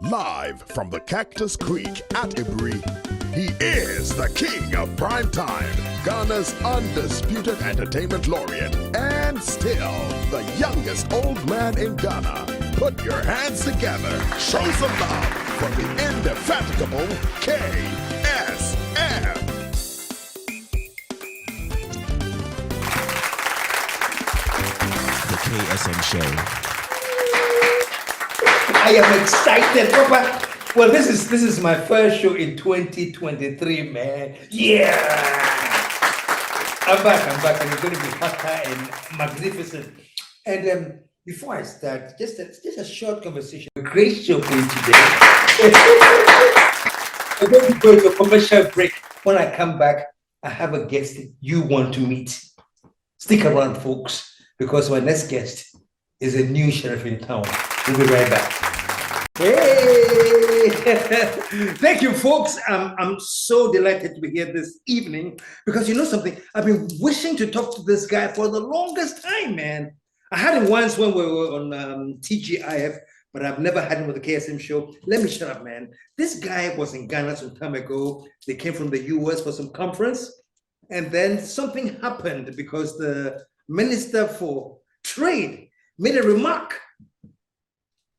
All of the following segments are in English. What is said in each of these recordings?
Live from the Cactus Creek at Ibri, he is the king of prime time, Ghana's undisputed entertainment laureate, and still the youngest old man in Ghana. Put your hands together, show some love for the indefatigable KSM. The KSM Show. I am excited, Papa. Well, this is my first show in 2023, man. Yeah, I'm back, and it's going to be hotter and magnificent. And before I start, just a short conversation. A great show for you today. We're going to go to a commercial break. When I come back, I have a guest you want to meet. Stick around, folks, because my next guest is a new sheriff in town. We'll be right back. Hey! Thank you, folks. I'm so delighted to be here this evening because you know something? I've been wishing to talk to this guy for the longest time, man. I had him once when we were on TGIF, but I've never had him with the KSM show. Let me shut up, man. This guy was in Ghana some time ago. They came from the US for some conference, and then something happened because the Minister for Trade made a remark.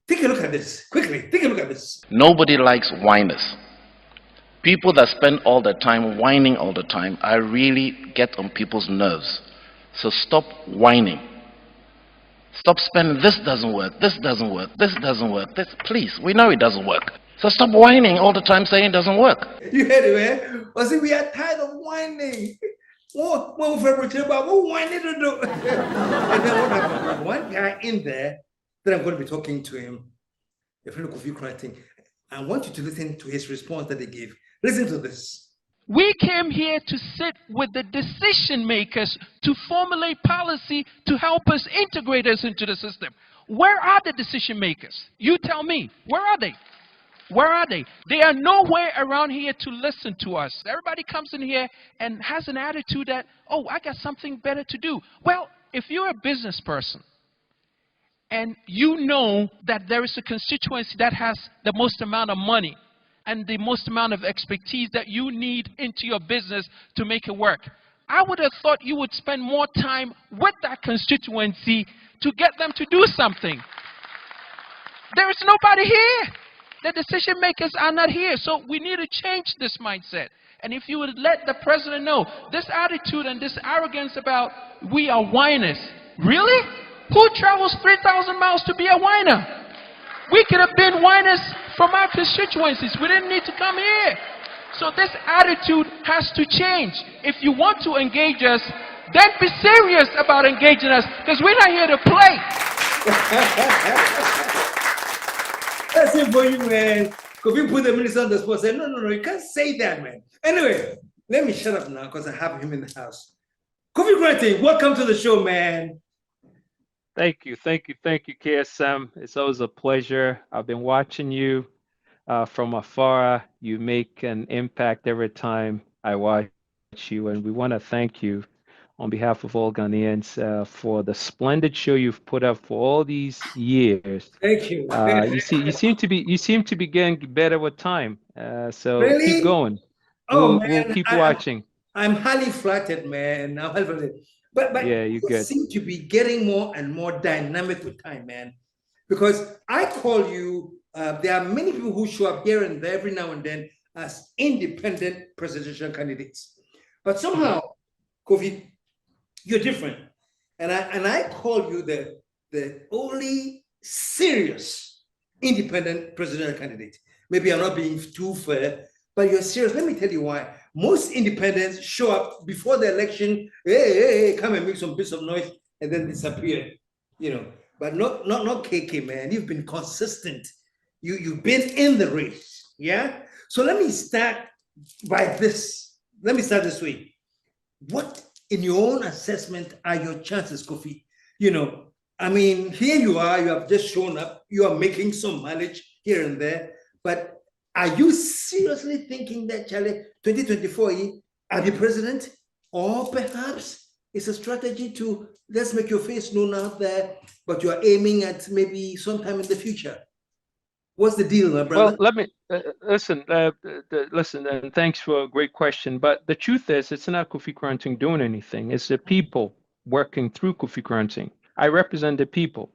Take a look at this, quickly, take a look at this. Nobody likes whiners. People that spend all their time whining all the time, I really get on people's nerves. So stop whining. Stop spending, this doesn't work, this doesn't work, this doesn't work, this, please, we know it doesn't work. So stop whining all the time saying it doesn't work. You heard it, man? I said, we are tired of whining. What whining to do? And then what happened? One guy in there, that I'm going to be talking to him, a friend of Kofi Koranteng. I want you to listen to his response that he gave. Listen to this. We came here to sit with the decision makers to formulate policy to help us integrate us into the system. Where are the decision makers? You tell me. Where are they? Where are they? They are nowhere around here to listen to us. Everybody comes in here and has an attitude that, oh, I got something better to do. Well, if you're a business person, and you know that there is a constituency that has the most amount of money and the most amount of expertise that you need into your business to make it work, I would have thought you would spend more time with that constituency to get them to do something. There is nobody here. The decision makers are not here. So we need to change this mindset. And if you would let the president know, this attitude and this arrogance about we are whiners, really? Who travels 3,000 miles to be a whiner? We could have been whiners from our constituencies. We didn't need to come here. So this attitude has to change. If you want to engage us, then be serious about engaging us, because we're not here to play. That's it for you, man. Kofi put the minister on the spot and said, no, you can't say that, man. Anyway, let me shut up now because I have him in the house. Kofi Koranteng, welcome to the show, man. Thank you, KSM. It's always a pleasure. I've been watching you from afar. You make an impact every time I watch you, and we want to thank you on behalf of all Ghanaians for the splendid show you've put up for all these years. Thank you. You seem to be getting better with time. So really? Keep going. We'll keep watching. I'm highly flattered, man. I'm highly flattered. But yeah, you good. Seem to be getting more and more dynamic with time, man. Because I call you, there are many people who show up here and there every now and then as independent presidential candidates. But somehow, Kofi, you're different. And I call you the only serious independent presidential candidate. Maybe I'm not being too fair, but you're serious. Let me tell you why. Most independents show up before the election, hey, come and make some bits of noise, and then disappear, you know. But not KK, man. You've been consistent. You've been in the race, yeah. So let me start by this. Let me start this way. What, in your own assessment, are your chances, Kofi? You know, I mean, here you are. You have just shown up. You are making some mileage here and there, but are you seriously thinking that, Charlie, 2024, I'll be president? Or perhaps it's a strategy to, let's make your face known out there, but you're aiming at maybe sometime in the future? What's the deal, my brother? Well, let me listen. Listen, and thanks for a great question. But the truth is, it's not Kofi Koranteng doing anything. It's the people working through Kofi Koranteng. I represent the people.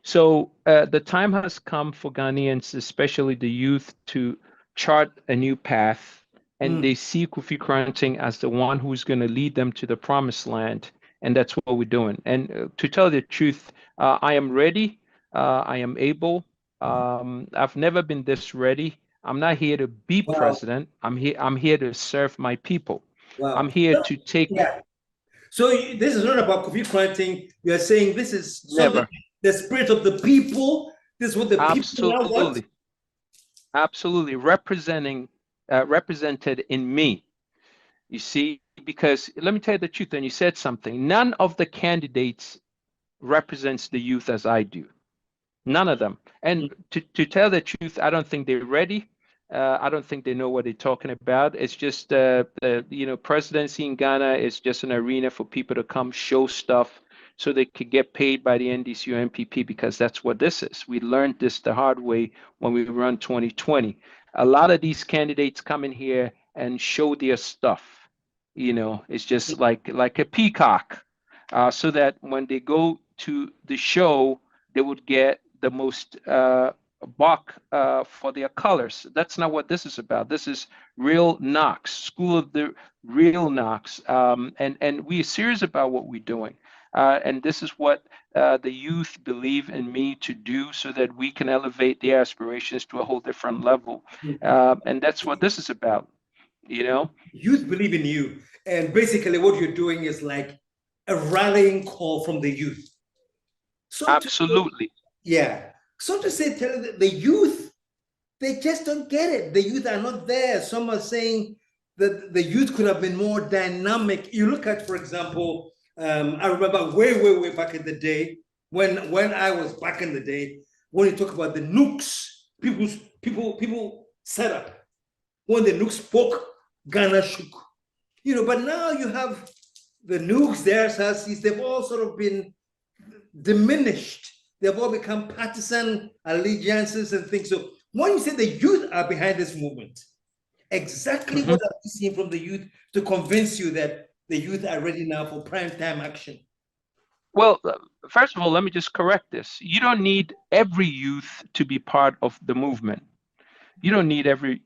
So the time has come for Ghanaians, especially the youth, to chart a new path, and they see Kofi Koranteng as the one who's going to lead them to the promised land, and that's what we're doing. And to tell the truth, I am ready. I am able. I've never been this ready. I'm not here to be president. I'm here. I'm here to serve my people. Wow. I'm here to take. Yeah. So this is not about Kofi Koranteng. You are saying this is something, the spirit of the people. This is what the people now want. Absolutely, represented in me. You see, because let me tell you the truth, and you said something. None of the candidates represents the youth as I do. None of them. And to tell the truth, I don't think they're ready. I don't think they know what they're talking about. It's just, presidency in Ghana is just an arena for people to come show stuff so they could get paid by the NDC or MPP, because that's what this is. We learned this the hard way when we run 2020. A lot of these candidates come in here and show their stuff. It's just like a peacock, so that when they go to the show, they would get the most buck for their colors. That's not what this is about. This is real Knox, school of the real Knox, and we're serious about what we're doing. And this is what the youth believe in me to do, so that we can elevate their aspirations to a whole different level. And that's what this is about, Youth believe in you. And basically what you're doing is like a rallying call from the youth. So absolutely. So to say, tell the youth, they just don't get it. The youth are not there. Some are saying that the youth could have been more dynamic. You look at, for example, I remember way back in the day, when I was back in the day, when you talk about the nukes, people set up. When the nukes spoke, Ghana shook. But now you have the nukes, their SASIs, they've all sort of been diminished. They've all become partisan allegiances and things. So when you say the youth are behind this movement, exactly what are you seeing from the youth to convince you that the youth are ready now for prime time action? Well, first of all, let me just correct this. You don't need every youth to be part of the movement. You don't need every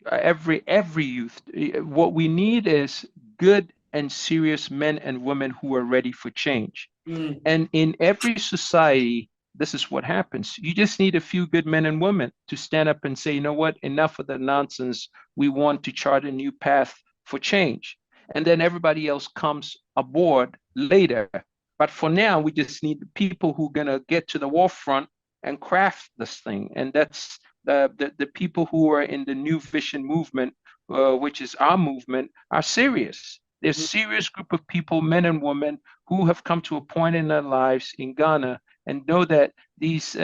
youth. What we need is good and serious men and women who are ready for change. And in every society, this is what happens. You just need a few good men and women to stand up and say, you know what, enough of the nonsense. We want to chart a new path for change. And then everybody else comes aboard later. But for now, we just need people who are going to get to the forefront and craft this thing. And that's the people who are in the New Vision movement, which is our movement, are serious. There's a serious group of people, men and women, who have come to a point in their lives in Ghana and know that these,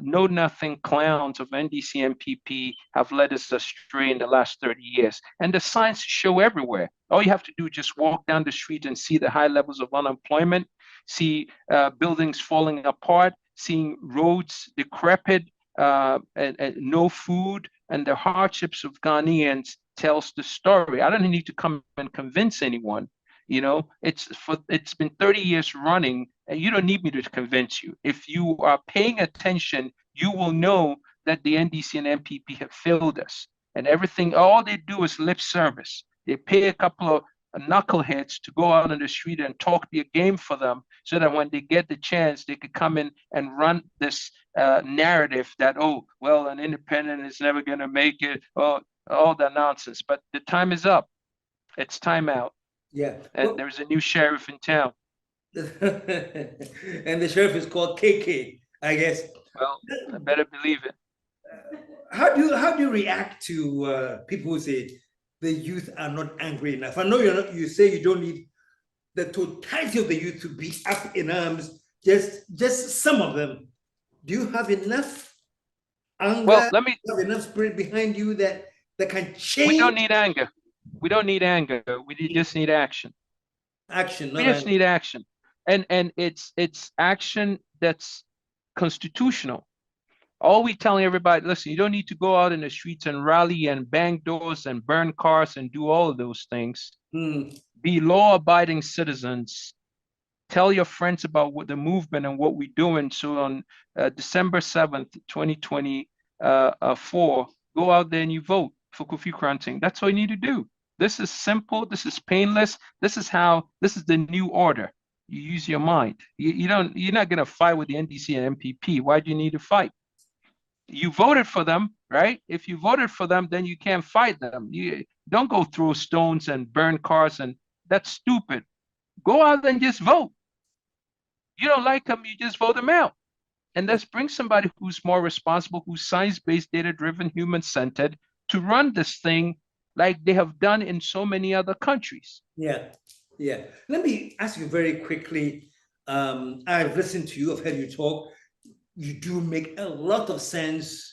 know-nothing clowns of NDC MPP have led us astray in the last 30 years. And the signs show everywhere. All you have to do is just walk down the street and see the high levels of unemployment, see buildings falling apart, seeing roads decrepit, and no food, and the hardships of Ghanaians tells the story. I don't need to come and convince anyone. It's been 30 years running, and you don't need me to convince you. If you are paying attention, you will know that the NDC and MPP have failed us. And everything, all they do is lip service. They pay a couple of knuckleheads to go out on the street and talk their game for them, so that when they get the chance, they could come in and run this narrative that, oh, well, an independent is never going to make it, all the nonsense. But the time is up. It's time out. Yeah. And there's a new sheriff in town. And the sheriff is called KK, I guess. Well, I better believe it. How do you react to people who say the youth are not angry enough? I know you say you don't need the totality of the youth to be up in arms, just some of them. Do you have enough anger? Well, have enough spirit behind you that can change? We don't need anger. We don't need anger. We just need action. Action. We just need action, and it's action that's constitutional. All we telling everybody, listen, you don't need to go out in the streets and rally and bang doors and burn cars and do all of those things. Be law-abiding citizens. Tell your friends about what the movement and what we're doing. So on December 7th, 2024, go out there and you vote for Kofi Koranteng. That's all you need to do. This is simple. This is painless. This is the new order. You use your mind. You're not going to fight with the NDC and MPP. Why do you need to fight? You voted for them, right? If you voted for them, then you can't fight them. You don't go throw stones and burn cars, and that's stupid. Go out and just vote. You don't like them, you just vote them out. And let's bring somebody who's more responsible, who's science-based, data-driven, human-centered, to run this thing like they have done in so many other countries. Yeah. Let me ask you very quickly. I've listened to you, I've heard you talk. You do make a lot of sense.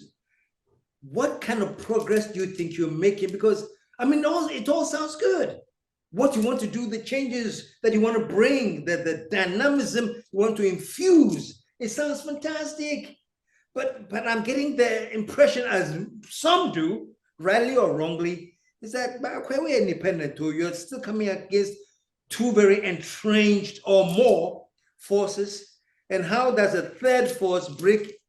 What kind of progress do you think you're making? Because, I mean, it all sounds good. What you want to do, the changes that you want to bring, the dynamism you want to infuse, it sounds fantastic. But I'm getting the impression, as some do, rightly or wrongly, is that we're independent too. You're still coming against two very entrenched or more forces. And how does a third force break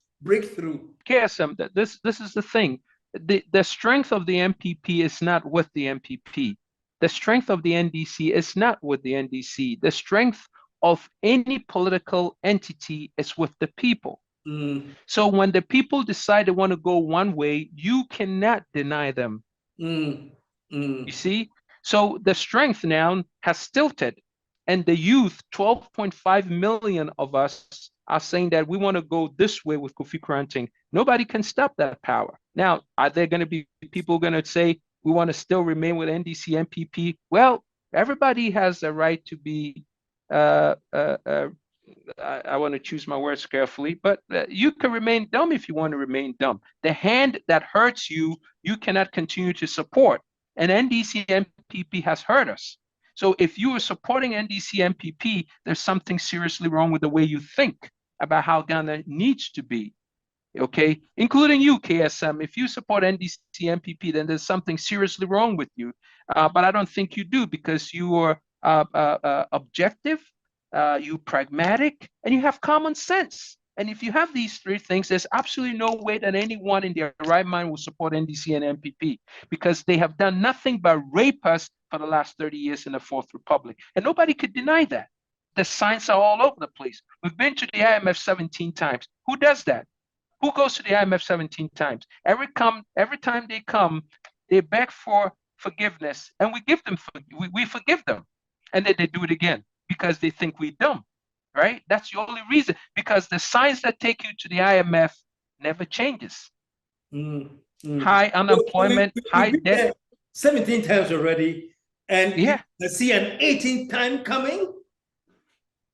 through? KSM, this is the thing. The strength of the MPP is not with the MPP. The strength of the NDC is not with the NDC. The strength of any political entity is with the people. So when the people decide they want to go one way, you cannot deny them. You see? So the strength now has tilted. And the youth, 12.5 million of us, are saying that we want to go this way with Kofi Koranteng. Nobody can stop that power. Now, are there going to be people going to say, we want to still remain with NDC, MPP? Well, everybody has a right to be, I want to choose my words carefully, but you can remain dumb if you want to remain dumb. The hand that hurts you, you cannot continue to support. And NDC, MPP has hurt us. So if you are supporting NDC MPP, there's something seriously wrong with the way you think about how Ghana needs to be, okay? Including you, KSM. If you support NDC MPP, then there's something seriously wrong with you. But I don't think you do, because you are objective, you're pragmatic, and you have common sense. And if you have these three things, there's absolutely no way that anyone in their right mind will support NDC and MPP, because they have done nothing but rape us for the last 30 years in the Fourth Republic. And nobody could deny that. The signs are all over the place. We've been to the IMF 17 times. Who does that? Who goes to the IMF 17 times? Every time they come, they beg for forgiveness, and we forgive them. And then they do it again because they think we're dumb. Right? That's the only reason, because the signs that take you to the IMF never changes. High unemployment, high debt. 17 times already, and yeah, I see an 18th time coming.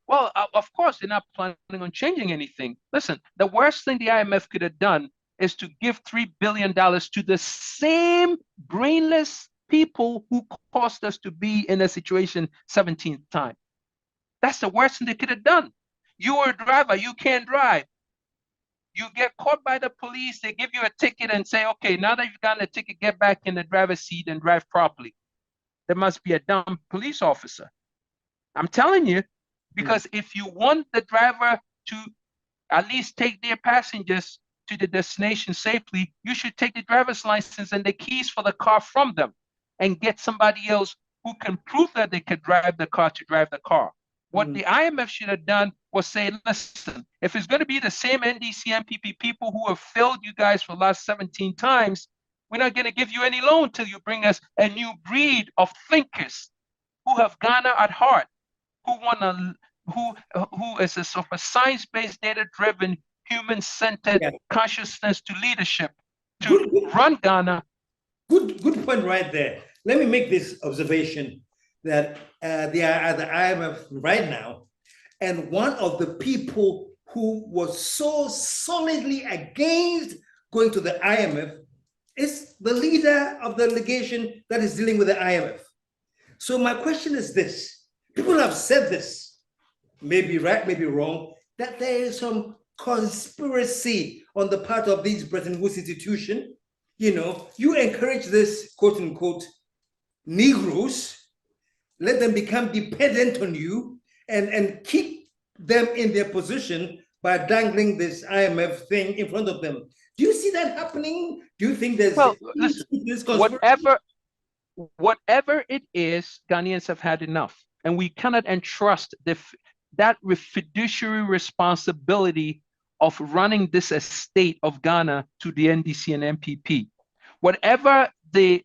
Well, of course, they're not planning on changing anything. Listen, the worst thing the IMF could have done is to give $3 billion to the same brainless people who caused us to be in a situation 17th time. That's the worst thing they could have done. You are a driver, you can't drive. You get caught by the police, they give you a ticket and say, okay, now that you've gotten a ticket, get back in the driver's seat and drive properly. There must be a dumb police officer. I'm telling you, because if you want the driver to at least take their passengers to the destination safely, you should take the driver's license and the keys for the car from them and get somebody else who can prove that they could drive the car to drive the car. What the IMF should have done was say, listen, if it's going to be the same NDC, MPP people who have failed you guys for the last 17 times, we're not going to give you any loan till you bring us a new breed of thinkers who have Ghana at heart, who is a sort of a science-based, data-driven, human-centered consciousness to leadership to run Ghana. Good point right there. Let me make this observation that they are at the IMF right now, and one of the people who was so solidly against going to the IMF is the leader of the delegation that is dealing with the IMF. So my question is this: people have said this, maybe right, maybe wrong, that there is some conspiracy on the part of these Bretton Woods institution. You encourage this quote unquote Negroes, let them become dependent on you and keep them in their position by dangling this IMF thing in front of them. Do you see that happening? Do you think there's listen, this whatever it is, Ghanaians have had enough, and we cannot entrust that fiduciary responsibility of running this estate of Ghana to the NDC and MPP. Whatever the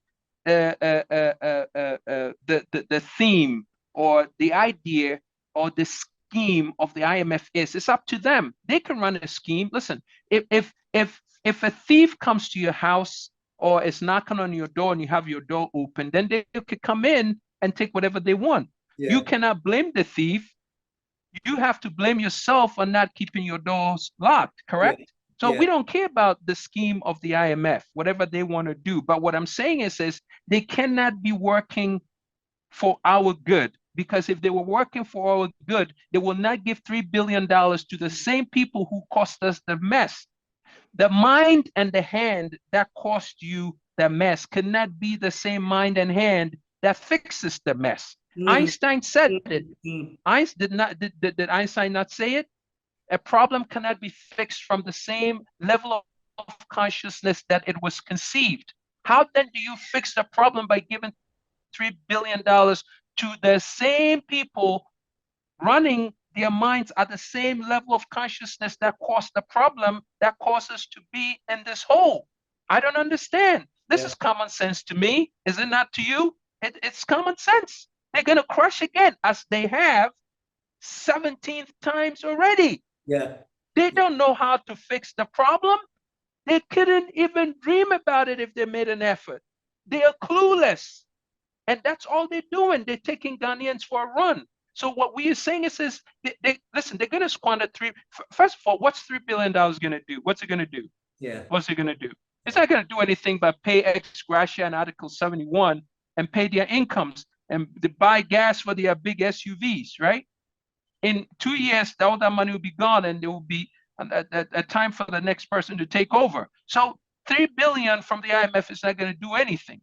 theme or the idea or the scheme of the IMF is, it's up to them. They can run a scheme. Listen, if a thief comes to your house or is knocking on your door and you have your door open, then they could come in and take whatever they want. Yeah. You cannot blame the thief. You have to blame yourself for not keeping your doors locked, correct? Yeah. So we don't care about the scheme of the IMF, whatever they want to do. But what I'm saying is they cannot be working for our good, because if they were working for our good, they will not give $3 billion to the same people who cost us the mess. The mind and the hand that cost you the mess cannot be the same mind and hand that fixes the mess. Einstein said it. Did Einstein not say it? A problem cannot be fixed from the same level of consciousness that it was conceived. How then do you fix the problem by giving $3 billion to the same people running their minds at the same level of consciousness that caused the problem that caused us to be in this hole? I don't understand. This is common sense to me. Is it not to you? It's common sense. They're going to crush again, as they have 17 times already. Yeah. They don't know how to fix the problem. They couldn't even dream about it if they made an effort. They are clueless. And that's all they're doing. They're taking Ghanaians for a run. So what we are saying is listen, they're going to squander first of all, what's $3 billion going to do? What's it going to do? Yeah. What's it going to do? It's not going to do anything but pay ex gratia and Article 71 and pay their incomes and buy gas for their big SUVs, right? In 2 years, all that money will be gone, and there will be a time for the next person to take over. So $3 billion from the IMF is not going to do anything,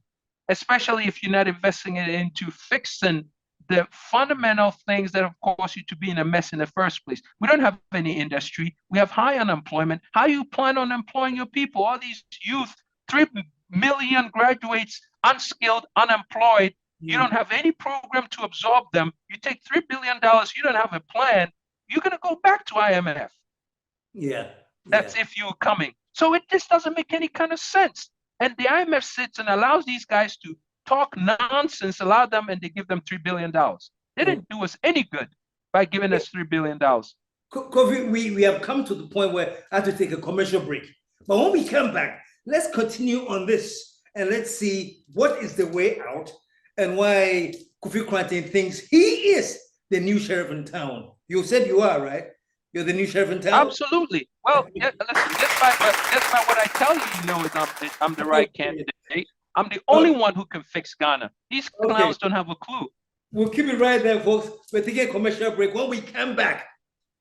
especially if you're not investing it into fixing the fundamental things that have caused you to be in a mess in the first place. We don't have any industry. We have high unemployment. How you plan on employing your people? All these youth, 3 million graduates, unskilled, unemployed. You don't have any program to absorb them. You take $3 billion, you don't have a plan, you're going to go back to IMF. Yeah. That's if you're coming. So it just doesn't make any kind of sense. And the IMF sits and allows these guys to talk nonsense, allow them, and they give them $3 billion. They didn't do us any good by giving us $3 billion. Kofi, we have come to the point where I have to take a commercial break. But when we come back, let's continue on this and let's see what is the way out and why Kofi Koranteng thinks he is the new sheriff in town. You said you are, right? You're the new sheriff in town? Absolutely. Well, listen, just by what I tell you, is I'm the right candidate. I'm the only one who can fix Ghana. These clowns don't have a clue. We'll keep it right there, folks. We're taking a commercial break. When we come back,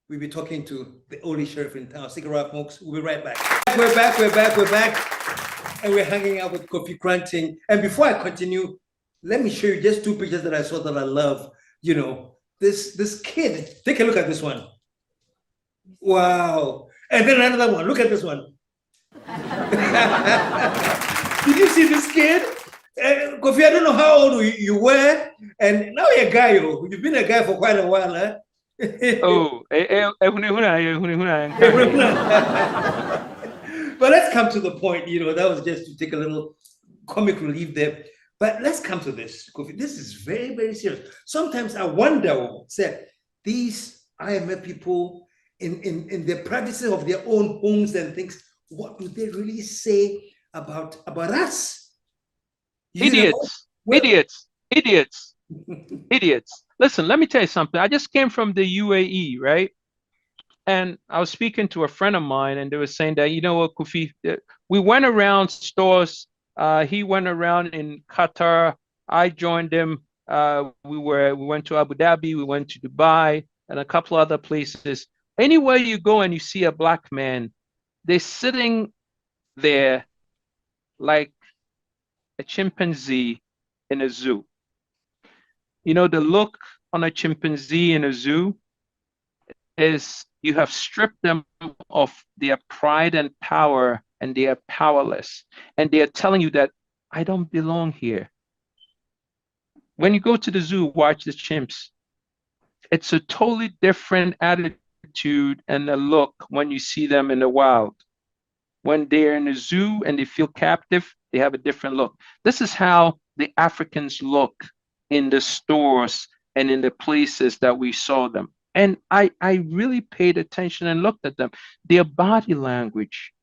we'll be talking to the only sheriff in town. Stick around, folks. We'll be right back. We're back. And we're hanging out with Kofi Koranteng. And before I continue, let me show you just 2 pictures that I saw that I love. This kid. Take a look at this one. Wow. And then another one. Look at this one. Did you see this kid? Kofi, I don't know how old you were, and now you're a guy. You've been a guy for quite a while, huh? But let's come to the point. That was just to take a little comic relief there. But let's come to this, Kofi. This is very, very serious. Sometimes I wonder, these IMF people in the privacy of their own homes and things, what do they really say about us? Idiots. Listen, let me tell you something. I just came from the UAE, right? And I was speaking to a friend of mine, and they were saying that, Kofi, we went around stores. He went around in Qatar. I joined him. We went to Abu Dhabi. We went to Dubai and a couple other places. Anywhere you go and you see a black man, they're sitting there like a chimpanzee in a zoo. You know, the look on a chimpanzee in a zoo is you have stripped them of their pride and power, and they are powerless. And they are telling you that I don't belong here. When you go to the zoo, watch the chimps. It's a totally different attitude and a look when you see them in the wild. When they're in a zoo and they feel captive, they have a different look. This is how the Africans look in the stores and in the places that we saw them. And I really paid attention and looked at them. Their body language,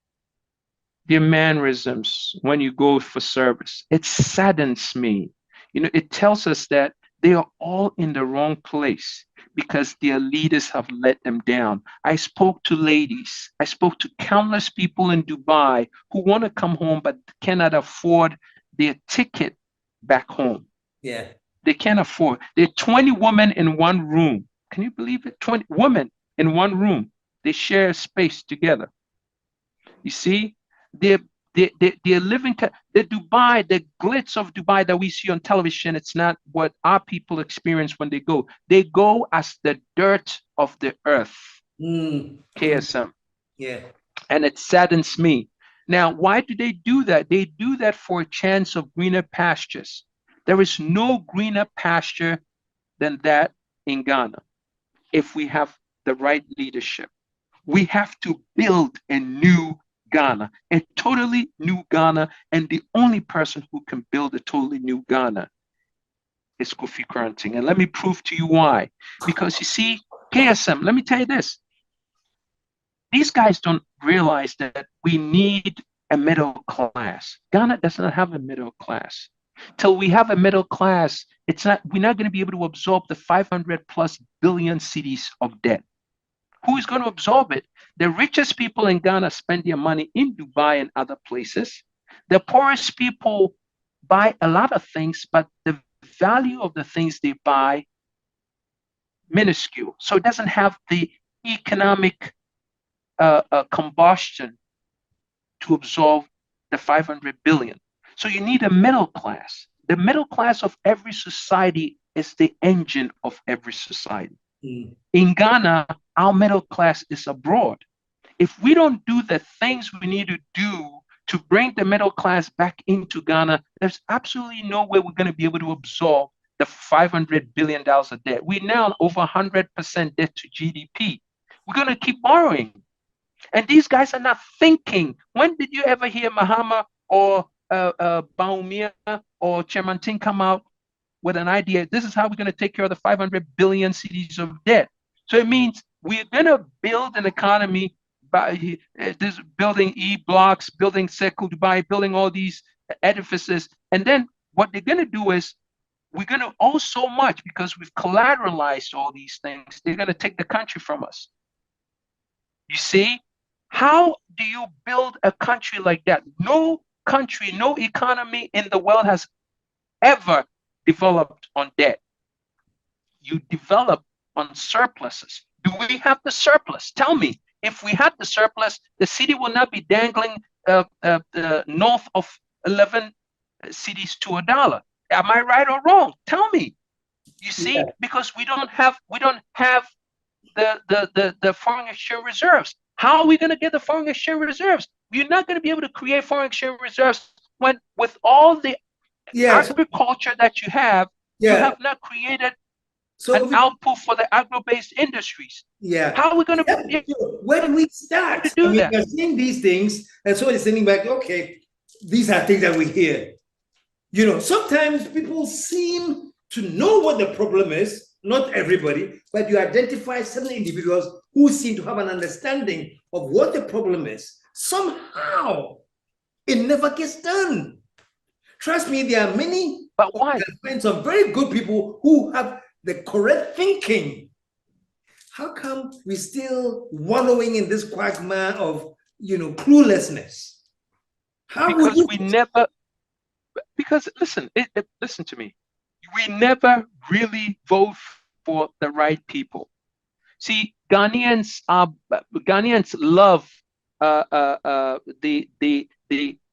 their mannerisms when you go for service, it saddens me. You know, it tells us that they are all in the wrong place because their leaders have let them down. I spoke to ladies, I spoke to countless people in Dubai who want to come home but cannot afford their ticket back home. Yeah. They can't afford. There are 20 women in one room. Can you believe it? 20 women in one room. They share a space together. You see, they're living, the Dubai, the glitz of Dubai that we see on television, it's not what our people experience when they go. They go as the dirt of the earth, KSM. Yeah. And it saddens me. Now, why do they do that? They do that for a chance of greener pastures. There is no greener pasture than that in Ghana if we have the right leadership. We have to build a new Ghana, a totally new Ghana, and the only person who can build a totally new Ghana is Kofi Koranteng. And let me prove to you why. Because you see, KSM, let me tell you this. These guys don't realize that we need a middle class. Ghana does not have a middle class. Till we have a middle class, we're not going to be able to absorb the 500 plus billion cedis of debt. Who is going to absorb it? The richest people in Ghana spend their money in Dubai and other places. The poorest people buy a lot of things, but the value of the things they buy minuscule. So it doesn't have the economic combustion to absorb the 500 billion. So you need a middle class. The middle class of every society is the engine of every society. In Ghana, our middle class is abroad. If we don't do the things we need to do to bring the middle class back into Ghana, there's absolutely no way we're going to be able to absorb the $500 billion of debt. We're now over 100% debt to GDP. We're going to keep borrowing. And these guys are not thinking. When did you ever hear Mahama or Baumia or Chairman Ting come out with an idea? This is how we're going to take care of the 500 billion cedis of debt. So it means we're going to build an economy by this building blocks, building Sekou Dubai, building all these edifices. And then what they're going to do is we're going to owe so much because we've collateralized all these things. They're going to take the country from us. You see, how do you build a country like that? No country, no economy in the world has ever developed on debt. You develop on surpluses. Do we have the surplus? Tell me, if we had the surplus, the city will not be dangling north of 11 cities to $1. Am I right or wrong? Tell me. You see, because we don't have the foreign exchange reserves. How are we going to get the foreign exchange reserves? You're not going to be able to create foreign exchange reserves when, with all the agriculture that you have not created an output for the agro-based industries. How are we going to? Where do we start? To do that? We're seeing these things, and so it's sitting back. Okay, these are things that we hear. You know, sometimes people seem to know what the problem is. Not everybody, but you identify certain individuals who seem to have an understanding of what the problem is. Somehow, it never gets done. Trust me, there are many. But why? Some very good people who have the correct thinking. How come we're still wallowing in this quagmire of, cluelessness? Because listen to me. We never really vote for the right people. See, Ghanaians love the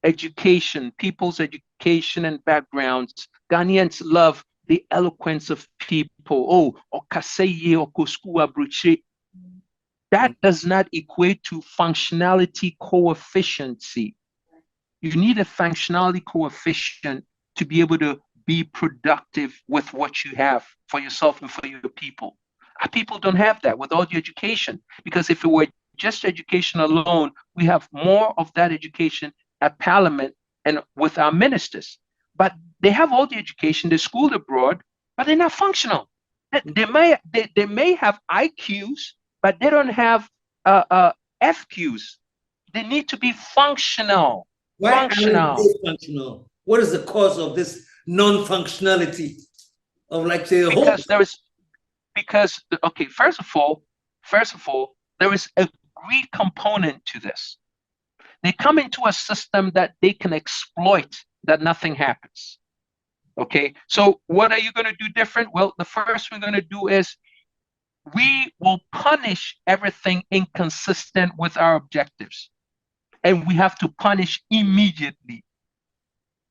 education, people's education and backgrounds. Ghanaians love the eloquence of people. Oh, Okaseye, Okosku Abruche. That does not equate to functionality coefficiency. You need a functionality coefficient to be able to be productive with what you have for yourself and for your people. Our people don't have that with all the education, because if it were just education alone, we have more of that education at Parliament and with our ministers. But they have all the education, they're schooled abroad, but they're not functional. They may have IQs, but they don't have FQs. They need to be functional. Why aren't they functional? What is the cause of this non-functionality of, like, say, okay, first of all, there is a greed component to this. They come into a system that they can exploit, that nothing happens. Okay, so what are you going to do different? Well, the first we're going to do is we will punish everything inconsistent with our objectives. And we have to punish immediately,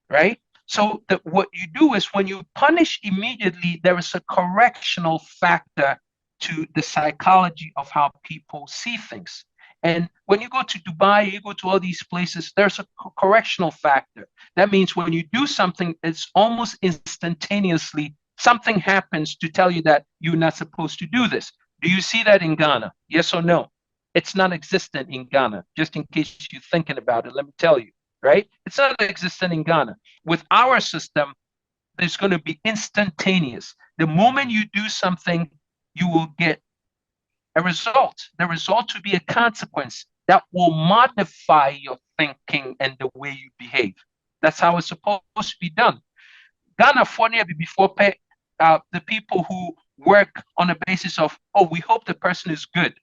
right? So what you do is when you punish immediately, there is a correctional factor to the psychology of how people see things. And when you go to Dubai, you go to all these places, there's a correctional factor. That means when you do something, it's almost instantaneously, something happens to tell you that you're not supposed to do this. Do you see that in Ghana? Yes or no? It's non-existent in Ghana. Just in case you're thinking about it, let me tell you, right? It's not existent in Ghana. With our system, there's going to be instantaneous. The moment you do something, you will get a result. The result will be a consequence that will modify your thinking and the way you behave. That's how it's supposed to be done. Ghana, before the people who work on a basis of, oh, we hope the person is good.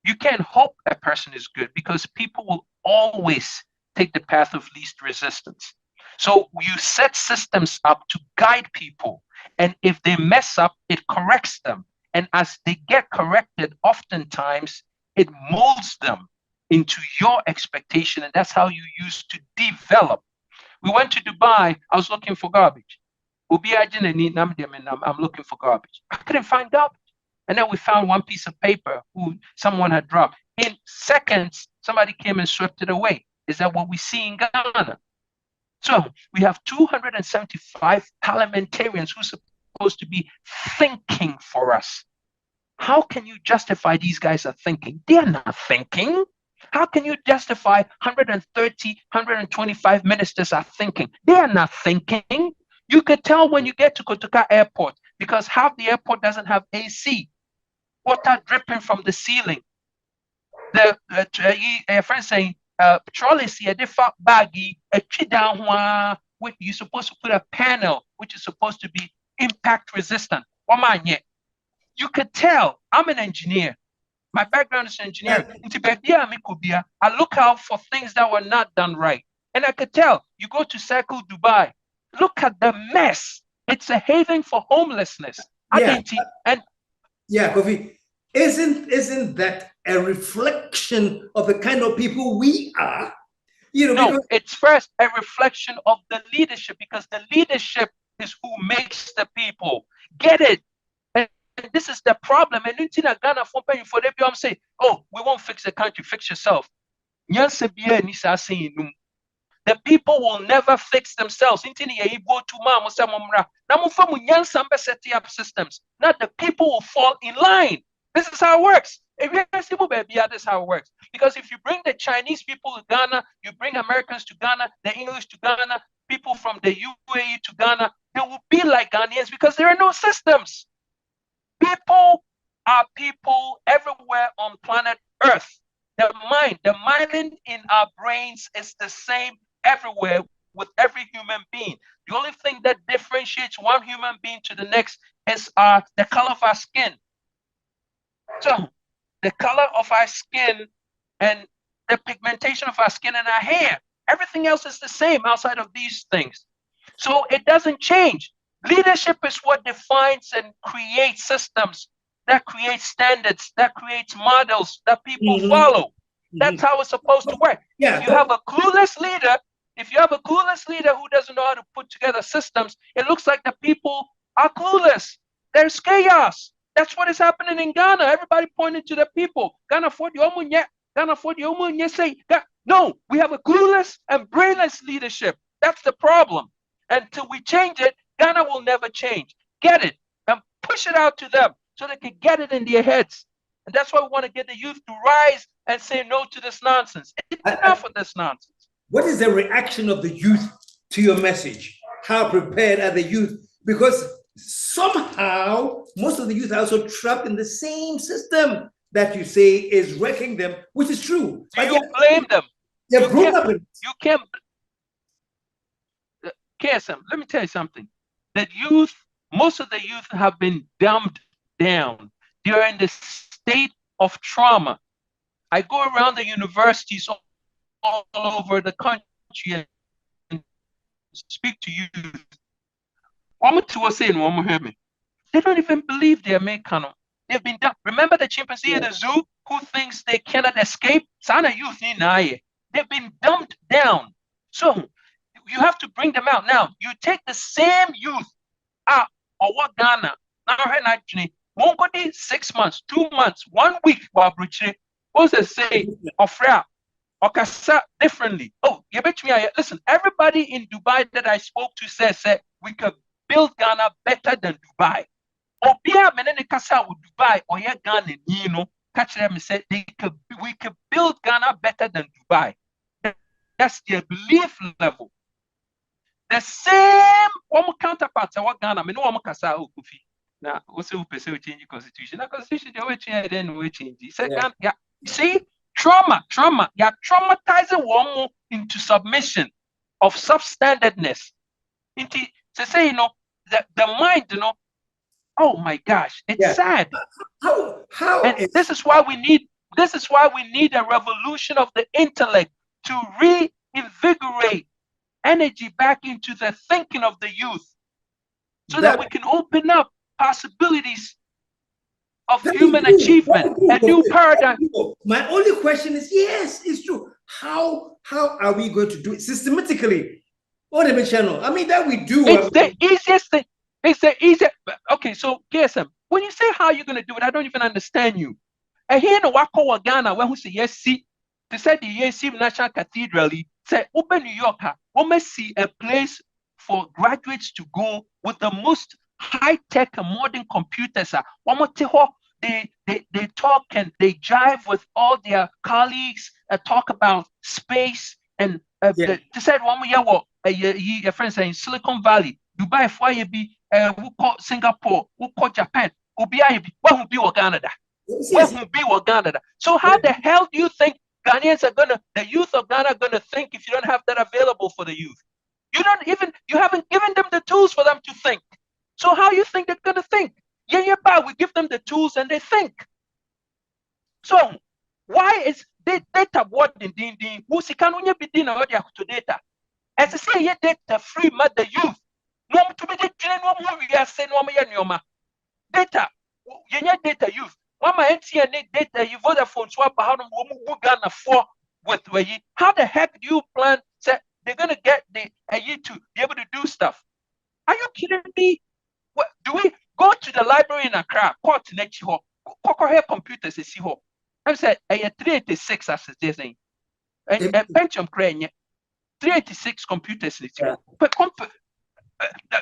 You can't hope a person is good, because people will always take the path of least resistance. So you set systems up to guide people. And if they mess up, it corrects them. And as they get corrected, oftentimes it molds them into your expectation. And that's how you use to develop. We went to Dubai. I was looking for garbage. I'm looking for garbage. I couldn't find garbage. And then we found one piece of paper who someone had dropped. In seconds, somebody came and swept it away. Is that what we see in Ghana? So we have 275 parliamentarians who are supposed to be thinking for us. How can you justify these guys are thinking? They are not thinking. How can you justify 130, 125 ministers are thinking? They are not thinking. You could tell when you get to Kotoka Airport, because half the airport doesn't have AC. Water dripping from the ceiling. The friend saying, trolleys here, they baggy, a down, you're supposed to put a panel which is supposed to be impact resistant. You could tell. I'm an engineer. My background is engineering. I look out for things that were not done right. And I could tell. You go to Circle Dubai, look at the mess. It's a haven for homelessness. Yeah. Yeah, Kofi, isn't that a reflection of the kind of people we are? No, it's first a reflection of the leadership, because the leadership is who makes the people. Get it? And this is the problem. And in Ghana, for them, say, oh, we won't fix the country, fix yourself. The people will never fix themselves. Systems. Not the people will fall in line. This is how it works. This is how it works. Because if you bring the Chinese people to Ghana, you bring Americans to Ghana, the English to Ghana, people from the UAE to Ghana, they will be like Ghanaians because there are no systems. People are people everywhere on planet Earth. The mining in our brains is the same everywhere with every human being. The only thing that differentiates one human being to the next is the color of our skin. So the color of our skin and the pigmentation of our skin and our hair, everything else is the same outside of these things. So it doesn't change. Leadership is what defines and creates systems, that creates standards, that creates models that people follow. That's how it's supposed to work. Yeah, If you have a clueless leader, who doesn't know how to put together systems, it looks like the people are clueless. There's chaos. That's what is happening in Ghana. Everybody pointing to the people. Ghana for the omunye. Ghana for the omunye say. No, we have a clueless and brainless leadership. That's the problem. Until we change it, Ghana will never change. Get it and push it out to them so they can get it in their heads. And that's why we want to get the youth to rise and say no to this nonsense. It's enough of this nonsense. What is the reaction of the youth to your message? How prepared are the youth? Because somehow most of the youth are also trapped in the same system that you say is wrecking them, which is true. Do you blame them? They've grown up in. You can't. KSM, let me tell you something. That youth, most of the youth have been dumbed down. They're in the state of trauma. I go around the universities all over the country and speak to youth. They don't even believe they're Americano. They've been done. Remember the chimpanzee in the zoo who thinks they cannot escape? Sana youth they've been dumbed down. So you have to bring them out. Now, you take the same youth out or what Ghana. Now, actually, won't go 6 months, 2 months, 1 week, what's it say? Or kasa differently. Oh, you bet me. Listen, everybody in Dubai that I spoke to said we could build Ghana better than Dubai. Obia menene kasa with Dubai or yeah Ghana, catch them and say we could build Ghana better than Dubai. That's their belief level. The same one counterparts what Ghana, me no one kasa Kofi. Now, what's the person change the constitution? The constitution they will change, then we change. Yeah. See, trauma. You're traumatizing one into submission of substandardness. Into to say, the mind, oh my gosh, it's sad. How and this is why we need a revolution of the intellect to reinvigorate energy back into the thinking of the youth so that we can open up possibilities of human achievement, a new paradigm. My only question is, yes, it's true. How are we going to do it systematically? On the channel, I mean, that we do. It's the easiest thing. It's the easiest. Okay, so KSM, when you say how you're going to do it, I don't even understand you. And here in Wako Ghana, when we say yes, see, to say the yes, National Cathedral, say open New York, we may see a place for graduates to go with the most high-tech and modern computers. They talk and they jive with all their colleagues, talk about space and they said one your friends in Silicon Valley, Dubai, Singapore, Japan, where will be Canada? Where will be Canada? So how the hell do you think Ghanaians the youth of Ghana are gonna think if you don't have that available for the youth? You haven't given them the tools for them to think. So how you think they're gonna think? We give them the tools and they think. So why is data what in who's can be to data? As I say, data free the youth. No to be we are saying data. Data youth. Mama NTN data you Vodafone swap how Ghana for with how the heck do you plan they're gonna get the year to be able to do stuff? Are you kidding me? What do we go to the library in Accra, court next year, computers is here? I said, 386 as it is saying. And Pentium crane, 386 computers is here. But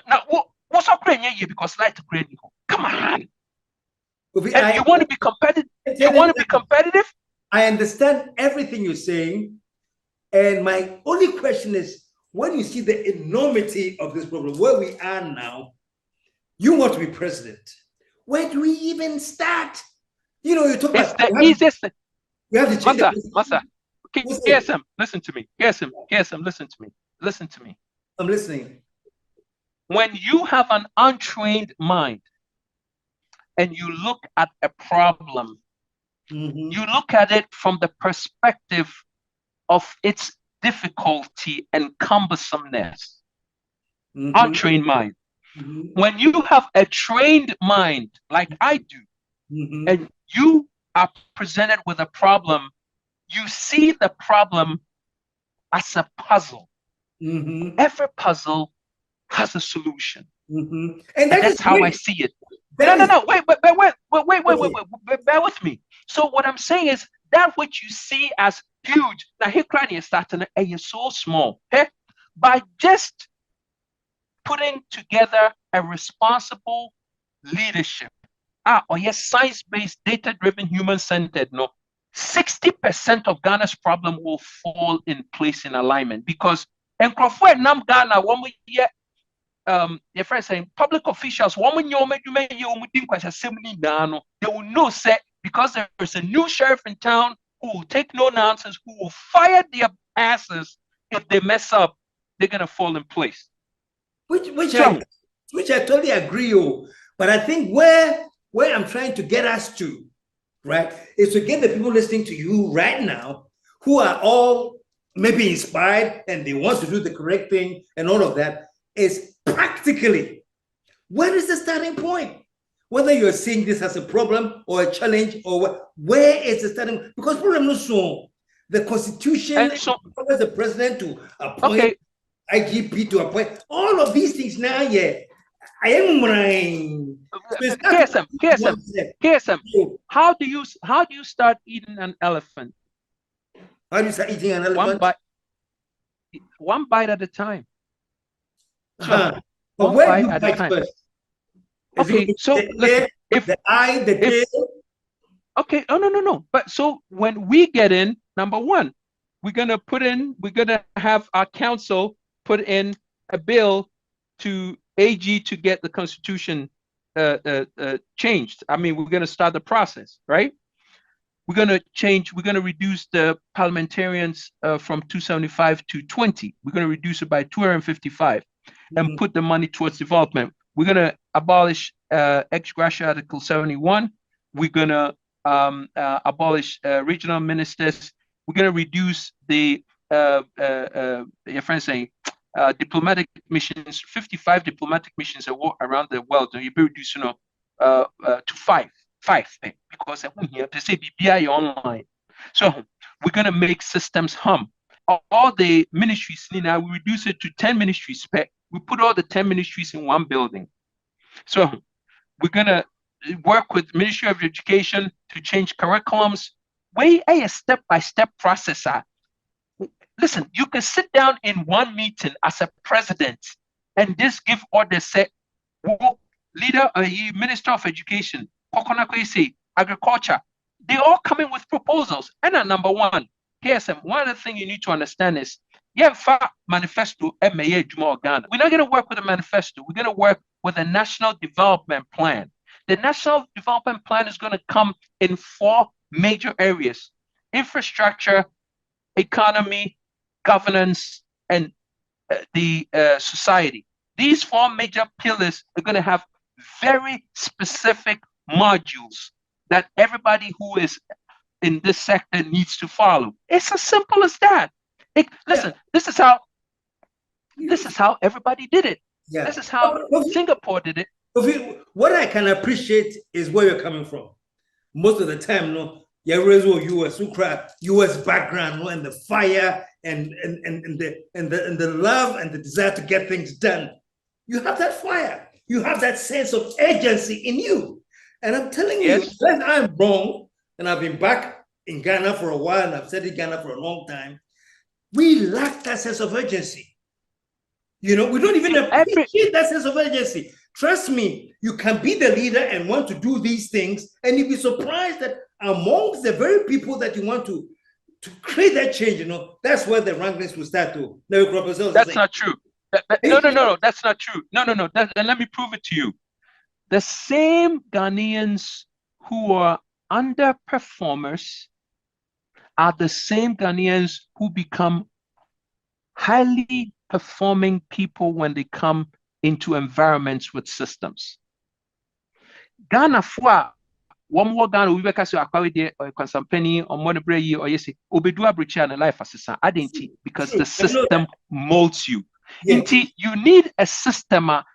now what's up crane here because light crane? Come on. And you want to be competitive? You want to be competitive? I understand everything you're saying. And my only question is, when you see the enormity of this problem, where we are now, you want to be president. Where do we even start? You talk about the easiest thing. You have to change Masa. Okay, KSM, listen to me. KSM, listen to me. Listen to me. I'm listening. When you have an untrained mind and you look at a problem, you look at it from the perspective of its difficulty and cumbersomeness. Untrained mind. When you have a trained mind like I do, and you are presented with a problem you see the problem as a puzzle. Every puzzle has a solution. And that's how I see it. No, wait, bear with me. So what I'm saying is that what you see as huge, now here crying is starting and you're so small. Okay? By just putting together a responsible leadership, or yes, science-based, data-driven, human-centered, 60% of Ghana's problem will fall in place in alignment because and Nam Ghana, one year your friend saying public officials, they will know set because there is a new sheriff in town who will take no nonsense, who will fire their asses if they mess up, they're gonna fall in place. Which I totally agree with. But I think where I'm trying to get us to, right, is to get the people listening to you right now who are all maybe inspired and they want to do the correct thing and all of that, is practically, where is the starting point? Whether you're seeing this as a problem or a challenge or where is the starting, because problem is so the constitution allows the president to appoint IGP to appoint all of these things now. I am KSM. How do you start eating an elephant? How do you start eating an elephant? One bite at a time. But where do you bite first? Okay, so the eye, the tail. Okay, no. But so when we get in, number one, we're gonna have our council put in a bill to AG to get the constitution changed. I mean, we're gonna start the process, right? We're gonna reduce the parliamentarians from 275 to 20. We're gonna reduce it by 255 and put the money towards development. We're gonna abolish ex gratia Article 71. We're gonna abolish regional ministers. We're gonna reduce the your friends saying diplomatic missions, 55 diplomatic missions around the world, and you'll be reducing to five because they say BBI online. So we're gonna make systems hum. All the ministries now we reduce it to 10 ministries. We put all the 10 ministries in one building. So we're gonna work with Ministry of Education to change curriculums. A step-by-step process. Listen, you can sit down in one meeting as a president and just give orders. Say, leader, Minister of Education, agriculture. They all come in with proposals. And number one, KSM, one of the things you need to understand is, manifesto MAA Ghana. We're not going to work with a manifesto. We're going to work with a national development plan. The national development plan is going to come in 4 major areas: infrastructure, economy, governance, and the society. These 4 major pillars are going to have very specific modules that everybody who is in this sector needs to follow. It's as simple as that. Listen, this is how everybody did it. Yeah. This is how Singapore did it. What I can appreciate is where you're coming from. Most of the time, US background, and the fire and the love and the desire to get things done. You have that fire. You have that sense of urgency in you. And I'm telling you, when I'm wrong, and I've been back in Ghana for a while, and I've studied Ghana for a long time, we lack that sense of urgency. We don't even appreciate that sense of urgency. Trust me, you can be the leader and want to do these things, and you'll be surprised that amongst the very people that you want to create that change, that's where the rankings will start to. That's not true. No, that's not true. No. And let me prove it to you. The same Ghanaians who are underperformers are the same Ghanaians who become highly performing people when they come into environments with systems. Ghana for one more Ghana we because you acquire or consumpany or money or yes obedu abrichi and life assistant identity because the system molds you. You need a system, a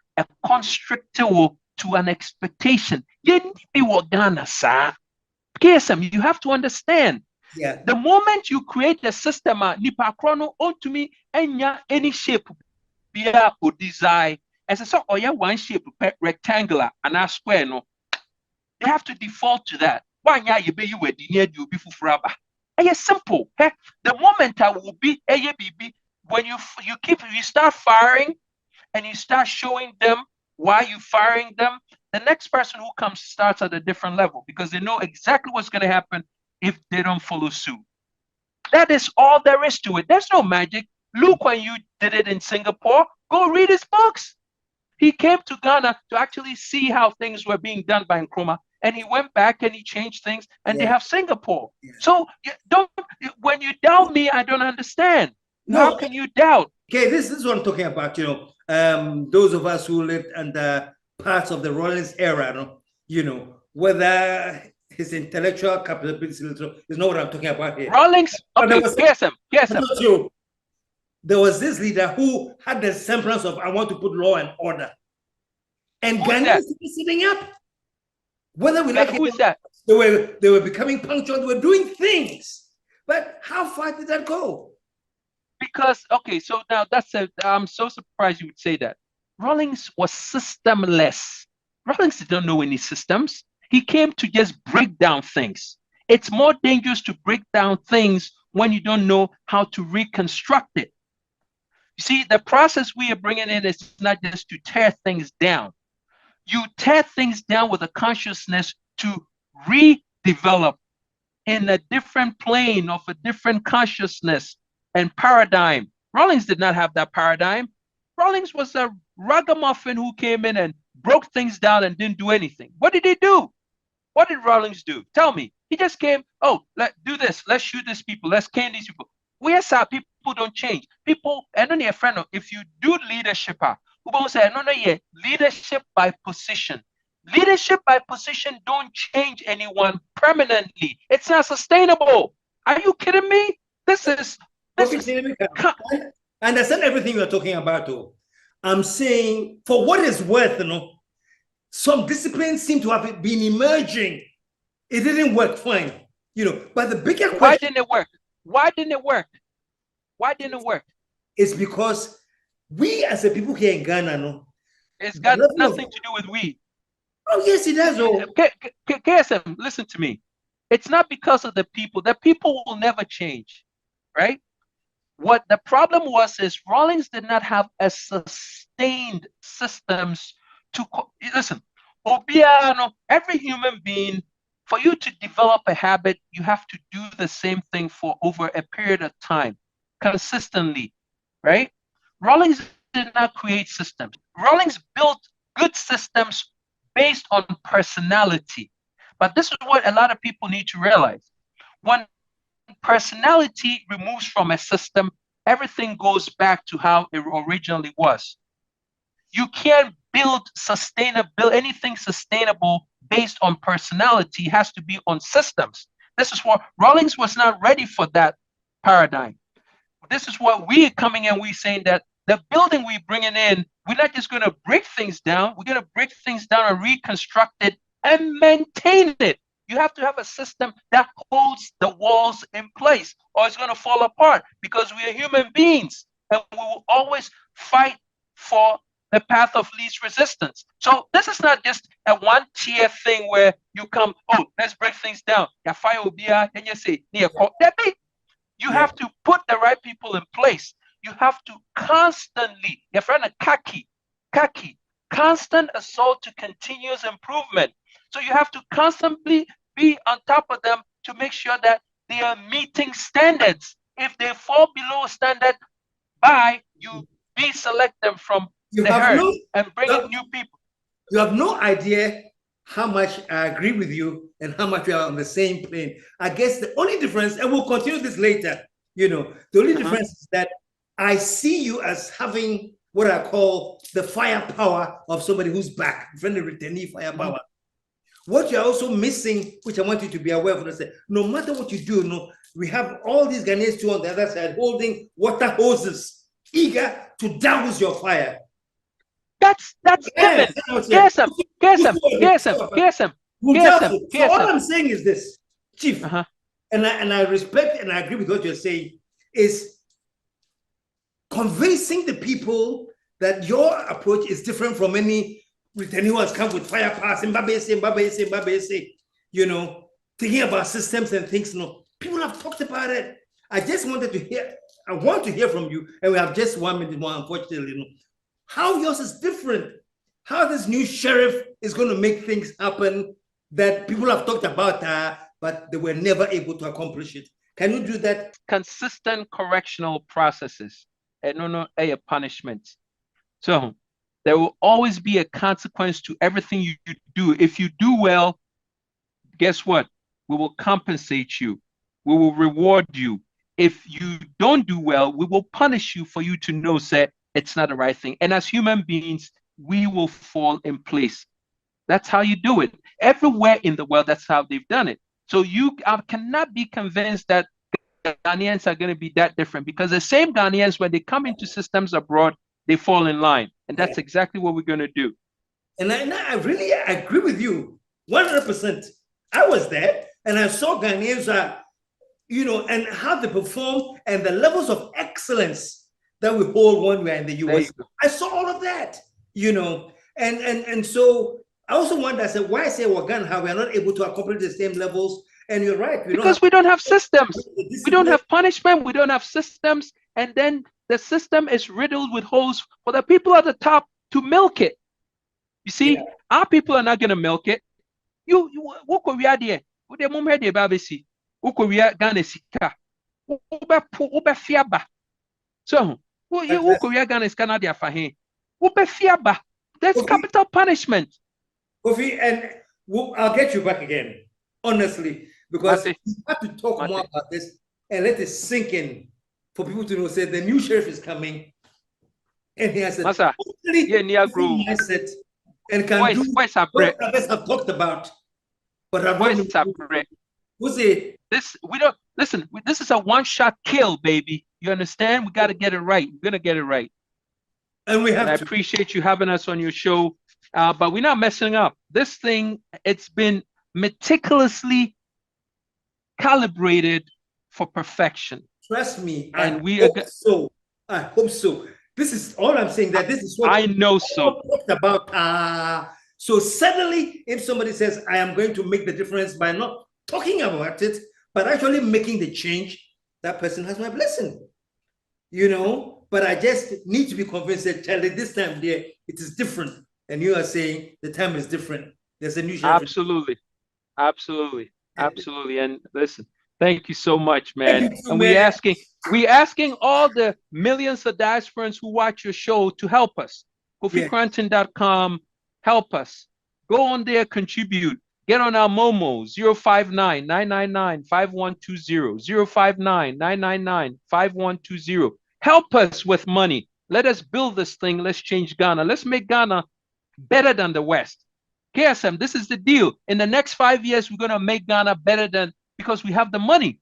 constrictor to an expectation. You need to be what Ghana, sir. KSM, you have to understand Yeah. The moment you create a system, nipa chrono onto me any shape be or design as a sort or one shape rectangular and a square no. You have to default to that. Why you be you near you before forever? It's simple. The moment I will be when you start firing and you start showing them why you firing them, the next person who comes starts at a different level because they know exactly what's going to happen if they don't follow suit. That is all there is to it. There's no magic. Look when you did it in Singapore. Go read his books. He came to Ghana to actually see how things were being done by Nkrumah, and he went back and he changed things, and they have Singapore. So don't. When you doubt me, I don't understand. No. How can you doubt? Okay, this is what I'm talking about. Those of us who lived under parts of the Rawlings era, whether his intellectual capability is not what I'm talking about here. Rawlings, okay, KSM. There was this leader who had the semblance of I want to put law and order, and Ghanaians were sitting up. Whether we like it, they were becoming punctual. They were doing things, but how far did that go? Because so now I'm so surprised you would say that. Rawlings was systemless. Rawlings didn't know any systems. He came to just break down things. It's more dangerous to break down things when you don't know how to reconstruct it. You see, the process we are bringing in is not just to tear things down. You tear things down with a consciousness to redevelop in a different plane of a different consciousness and paradigm. Rawlings did not have that paradigm. Rawlings was a ragamuffin who came in and broke things down and didn't do anything. What did he do? What did Rawlings do? Tell me. He just came, let's do this. Let's shoot these people. Let's cane these people. Yes, sir, people don't change. People, and only a friend, if you do leadership, people say, no, leadership by position. Leadership by position don't change anyone permanently. It's not sustainable. Are you kidding me? I understand everything you're talking about, though. I'm saying, for what it's worth, some disciplines seem to have been emerging. It didn't work fine, But the bigger question: why didn't it work? Why didn't it work? Why didn't it work? It's because we, as a people here in Ghana, it's got nothing to do with we. Oh yes, it does. KSM, listen to me. It's not because of the people. The people will never change, right? What the problem was is Rawlings did not have a sustained systems to listen. Obiano, every human being, for you to develop a habit, you have to do the same thing for over a period of time, consistently, right? Rawlings did not create systems. Rawlings built good systems based on personality. But this is what a lot of people need to realize. When personality removes from a system, everything goes back to how it originally was. You can't build anything sustainable based on personality. It has to be on systems. This is what Rawlings was not ready for that paradigm. This is what we are coming in. We're saying that the building we're bringing in, we're not just going to break things down. We're going to break things down and reconstruct it and maintain it. You have to have a system that holds the walls in place, or it's going to fall apart, because we are human beings and we will always fight for the path of least resistance. So this is not just a one-tier thing where you come, let's break things down. And you say, you have to put the right people in place. You have to constantly, your friend, constant assault to continuous improvement. So you have to constantly be on top of them to make sure that they are meeting standards. If they fall below standard, you deselect them from the herd and bring in new people. You have no idea how much I agree with you and how much we are on the same plane. I guess the only difference, and we'll continue this later, the only difference is that I see you as having what I call the firepower of somebody who's back, friendly returnee firepower. What you're also missing, which I want you to be aware of, is that no matter what you do, we have all these Ghanaians too on the other side holding water hoses, eager to douse your fire. That's given. KSM. So all I'm saying is this, Chief. and I respect and I agree with what you're saying, is convincing the people that your approach is different from any return who has come with fire pass and you know, thinking about systems and things. No, people have talked about it. I want to hear from you, and we have just 1 minute more, unfortunately. You know, how yours is different, how this new sheriff is going to make things happen that people have talked about, but they were never able to accomplish it. Can you do that? Consistent correctional processes and no a punishment. So there will always be a consequence to everything you do. If you do well, guess what? We will compensate you. We will reward you. If you don't do well, we will punish you for you to know that it's not the right thing. And as human beings, we will fall in place. That's how you do it. Everywhere in the world, that's how they've done it. So you cannot be convinced that Ghanaians are going to be that different, because the same Ghanaians, when they come into systems abroad, they fall in line. And that's exactly what we're going to do. And I really agree with you 100%. I was there and I saw Ghanaians, you know, and how they perform and the levels of excellence that we hold when we're in the US. I saw all of that, you know, and so I also wonder, I said, why say Ghana, how we are not able to accomplish the same levels? And you're right. We don't have systems. We don't have punishment. We don't have systems. And then the system is riddled with holes for the people at the top to milk it. You see, our people are not going to milk it. You Korea there. The moment they babesi. Korea Ghana sika. Ube fiaba. So, Korea Ghana is Canada fahin. Ube fiaba. That's capital punishment. Kofi, and I'll get you back again, honestly, because we have to talk more about this and let it sink in for people to know. Say the new sheriff is coming, and he has a totally mindset and can do what others have talked about. But this we don't listen. This is a one-shot kill, baby. You understand? We got to get it right. We're gonna get it right. And we have. I appreciate you having us on your show. But we're not messing up. This thing, it's been meticulously calibrated for perfection. Trust me. And I hope so. This is all I'm saying, that this is what I know so. Talked about. So suddenly, if somebody says, I am going to make the difference by not talking about it, but actually making the change, that person has my blessing. You know, but I just need to be convinced that, Charlie, this time there, it is different. And you are saying the time is different. There's a new sheriff. Absolutely. And listen, thank you so much, man. And we're asking all the millions of diasporans who watch your show to help us. KofiKoranten.com, help us. Go on there, contribute. Get on our Momo, 059-999-5120, 059-999-5120. Help us with money. Let us build this thing. Let's change Ghana. Let's make Ghana better than the West. KSM, this is the deal. In the next 5 years, we're going to make Ghana better than, because we have the money.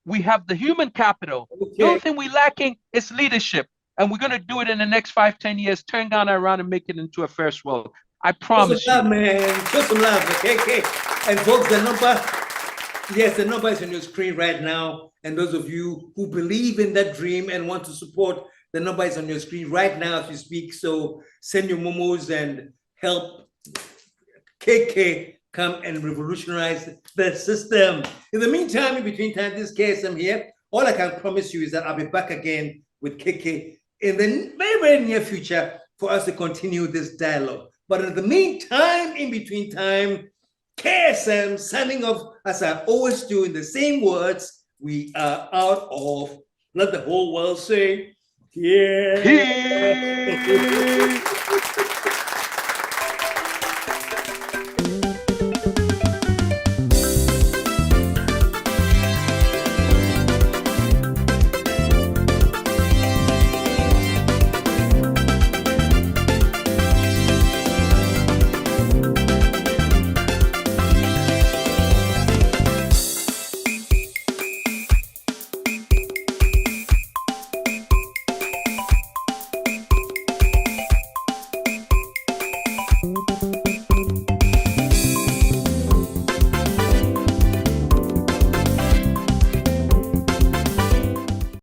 We have the human capital. The only thing we're lacking is leadership. And we're going to do it in the next 5-10 years, turn Ghana around and make it into a first world. I promise you. Man. Show some love, okay? And folks, the number is on your screen right now. And those of you who believe in that dream and want to support, the number is on your screen right now as we speak. So send your momos and help KK come and revolutionize the system. In the meantime, in between time, this KSM here, all I can promise you is that I'll be back again with KK in the very, very near future for us to continue this dialogue. But in the meantime, in between time, KSM signing off, as I always do, in the same words, we are out of, let the whole world say, yeah.